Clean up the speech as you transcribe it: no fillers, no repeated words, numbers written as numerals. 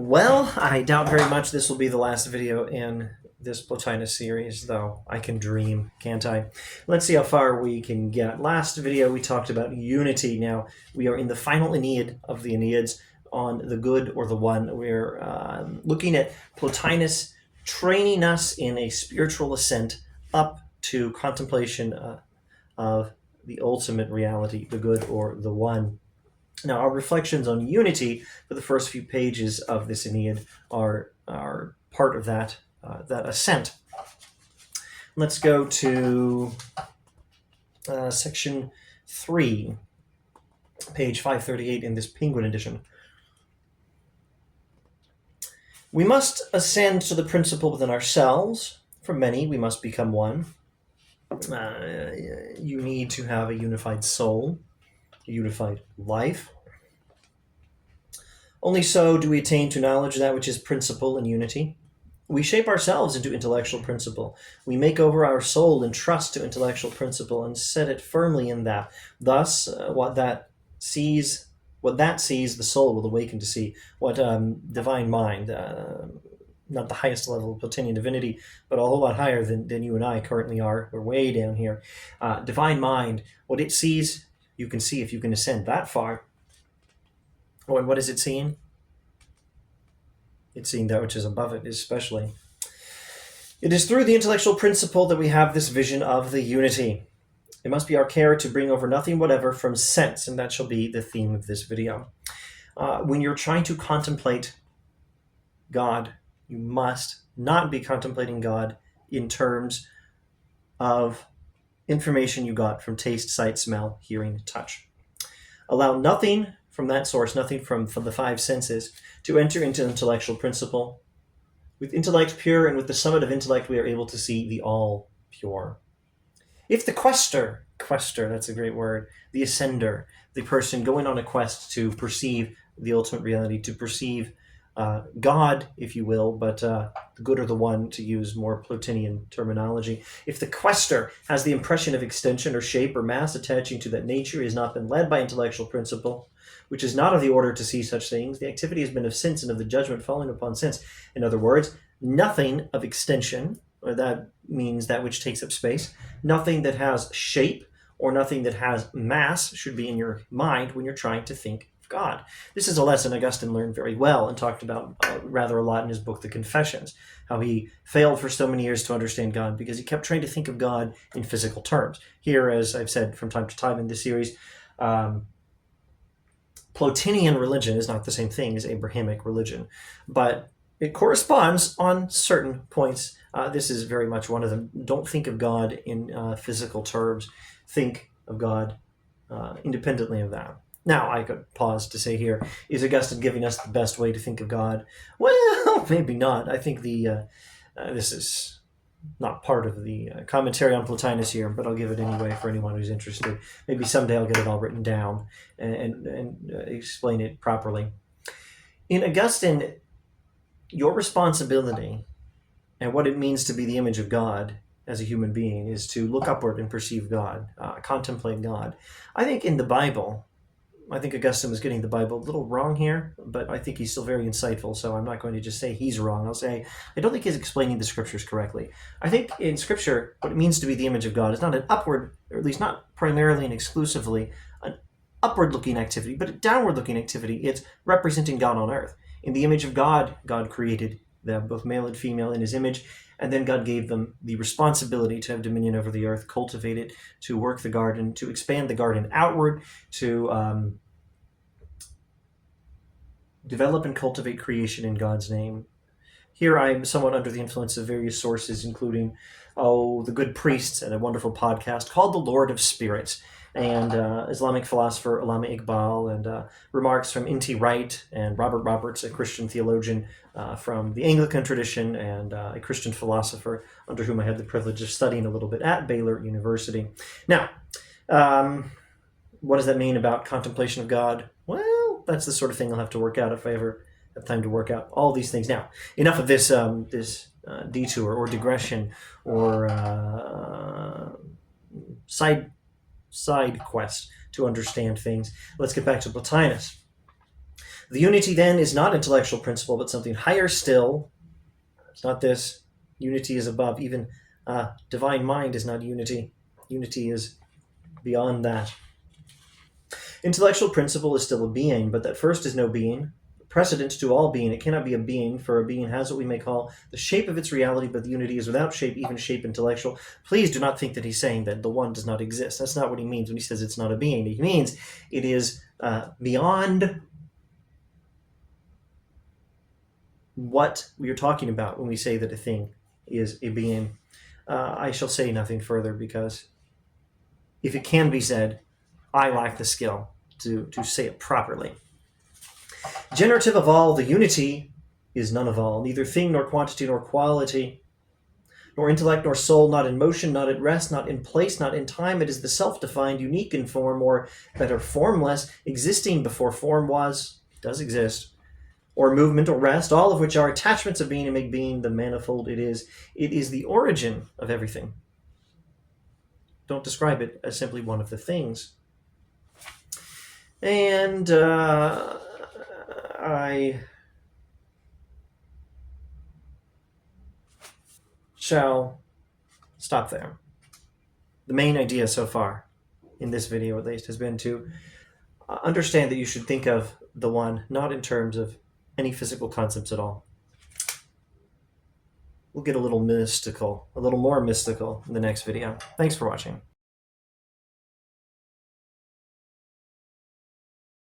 Well, I doubt very much this will be the last video in this Plotinus series, though I can dream, can't I? Let's see how far we can get. Last video we talked about unity. Now we are in the final Aeneid of the Aeneids on the good or the one. We're looking at Plotinus training us in a spiritual ascent up to contemplation of the ultimate reality, the good or the one. Now, our reflections on unity for the first few pages of this Aeneid are part of that ascent. Let's go to section 3, page 538 in this Penguin edition. We must ascend to the principle within ourselves. For many, we must become one. You need to have a unified soul, a unified life. Only so do we attain to knowledge that which is principle and unity. We shape ourselves into intellectual principle. We make over our soul and trust to intellectual principle and set it firmly in that. Thus, what that sees, the soul will awaken to see. What divine mind, not the highest level of Plotinian divinity, but a whole lot higher than you and I currently are. We're way down here. Divine mind, what it sees, you can see if you can ascend that far. Oh, and what is it seeing? It's seeing that which is above it, especially. It is through the intellectual principle that we have this vision of the unity. It must be our care to bring over nothing whatever from sense, and that shall be the theme of this video. When you're trying to contemplate God, you must not be contemplating God in terms of information you got from taste, sight, smell, hearing, touch. Allow nothing from that source, nothing from the five senses, to enter into intellectual principle. With intellect pure and with the summit of intellect, we are able to see the all pure. If the quester, that's a great word, the ascender, the person going on a quest to perceive the ultimate reality, to perceive God, if you will, but the good or the one, to use more Plotinian terminology. If the quester has the impression of extension or shape or mass attaching to that nature, he has not been led by intellectual principle, which is not of the order to see such things. The activity has been of sense and of the judgment falling upon sense. In other words, nothing of extension, or that means that which takes up space, nothing that has shape or nothing that has mass should be in your mind when you're trying to think of God. This is a lesson Augustine learned very well and talked about rather a lot in his book, The Confessions, how he failed for so many years to understand God because he kept trying to think of God in physical terms. Here, as I've said from time to time in this series, Plotinian religion is not the same thing as Abrahamic religion, but it corresponds on certain points. This is very much one of them. Don't think of God in physical terms. Think of God independently of that. Now, I could pause to say here, is Augustine giving us the best way to think of God? Well, maybe not. I think this is not part of the commentary on Plotinus here, but I'll give it anyway for anyone who's interested. Maybe someday I'll get it all written down and explain it properly. In Augustine, your responsibility and what it means to be the image of God as a human being is to look upward and perceive God, contemplate God. I think in the Bible, I think Augustine was getting the Bible a little wrong here, but I think he's still very insightful, so I'm not going to just say he's wrong. I'll say I don't think he's explaining the Scriptures correctly. I think in Scripture, what it means to be the image of God is not an upward, or at least not primarily and exclusively, an upward-looking activity, but a downward-looking activity. It's representing God on earth. In the image of God, God created them, both male and female, in his image, and then God gave them the responsibility to have dominion over the earth, cultivate it, to work the garden, to expand the garden outward, to develop and cultivate creation in God's name. Here I'm somewhat under the influence of various sources, including, The Good Priests and a wonderful podcast called The Lord of Spirits, and Islamic philosopher Allama Iqbal, and remarks from N.T. Wright and Robert Roberts, a Christian theologian from the Anglican tradition and a Christian philosopher under whom I had the privilege of studying a little bit at Baylor University. Now, what does that mean about contemplation of God? Well, that's the sort of thing I'll have to work out if I ever have time to work out all these things. Now, enough of this detour or digression or side quest to understand things. Let's get back to Plotinus. The unity then is not intellectual principle, but something higher still. It's not this. Unity is above. Even divine mind is not unity. Unity is beyond that. Intellectual principle is still a being, but that first is no being. Precedent to all being. It cannot be a being, for a being has what we may call the shape of its reality, but the unity is without shape, even shape intellectual. Please do not think that he's saying that the one does not exist. That's not what he means when he says it's not a being. He means it is beyond what we are talking about when we say that a thing is a being. I shall say nothing further, because if it can be said, I lack the skill to say it properly. Generative of all, the unity is none of all, neither thing nor quantity nor quality, nor intellect nor soul, not in motion, not at rest, not in place, not in time. It is the self-defined, unique in form, or better, formless, existing before form was, does exist, or movement or rest, all of which are attachments of being and make being the manifold it is. It is the origin of everything. Don't describe it as simply one of the things. And I shall stop there. The main idea so far, in this video at least, has been to understand that you should think of the one not in terms of any physical concepts at all. We'll get a little mystical, a little more mystical in the next video. Thanks for watching.